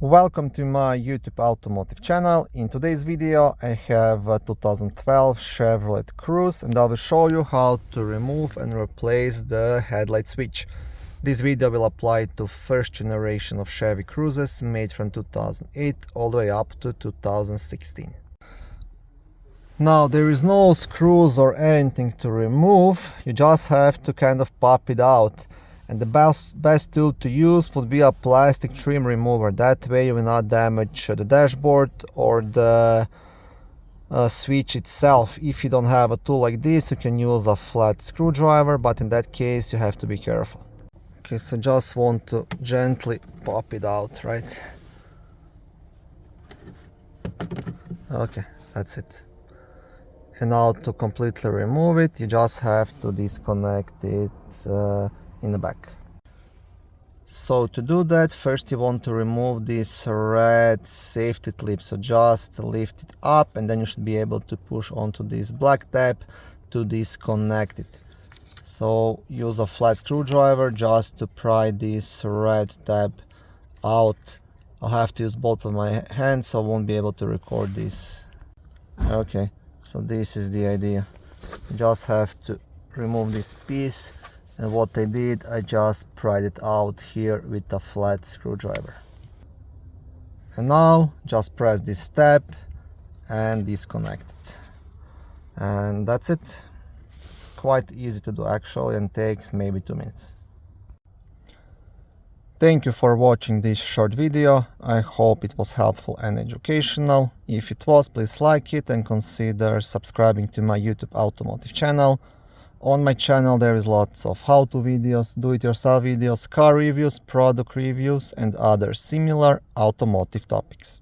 Welcome to my YouTube automotive channel. In today's video I have a 2012 Chevrolet Cruze and I will show you how to remove and replace the headlight switch. This video will apply to first generation of Chevy Cruzes made from 2008 all the way up to 2016. Now there is no screws or anything to remove, you just have to kind of pop it out. And the best tool to use would be a plastic trim remover. That way you will not damage the dashboard or the switch itself. If you don't have a tool like this, you can use a flat screwdriver, but in that case you have to be careful. Okay, so just want to gently pop it out, right? Okay, that's it. And now to completely remove it, you just have to disconnect it in the back. So to do that, first you want to remove this red safety clip, so just lift it up and then you should be able to push onto this black tab to disconnect it. So use a flat screwdriver just to pry this red tab out. I'll have to use both of my hands, so I won't be able to record this. Okay, so this is the idea. You just have to remove this piece. And what I did, I just pried it out here with a flat screwdriver. And now just press this tab and disconnect it. And that's it. Quite easy to do actually, and takes maybe 2 minutes. Thank you for watching this short video. I hope it was helpful and educational. If it was, please like it and consider subscribing to my YouTube automotive channel. On my channel there is lots of how-to videos, do-it-yourself videos, car reviews, product reviews and other similar automotive topics.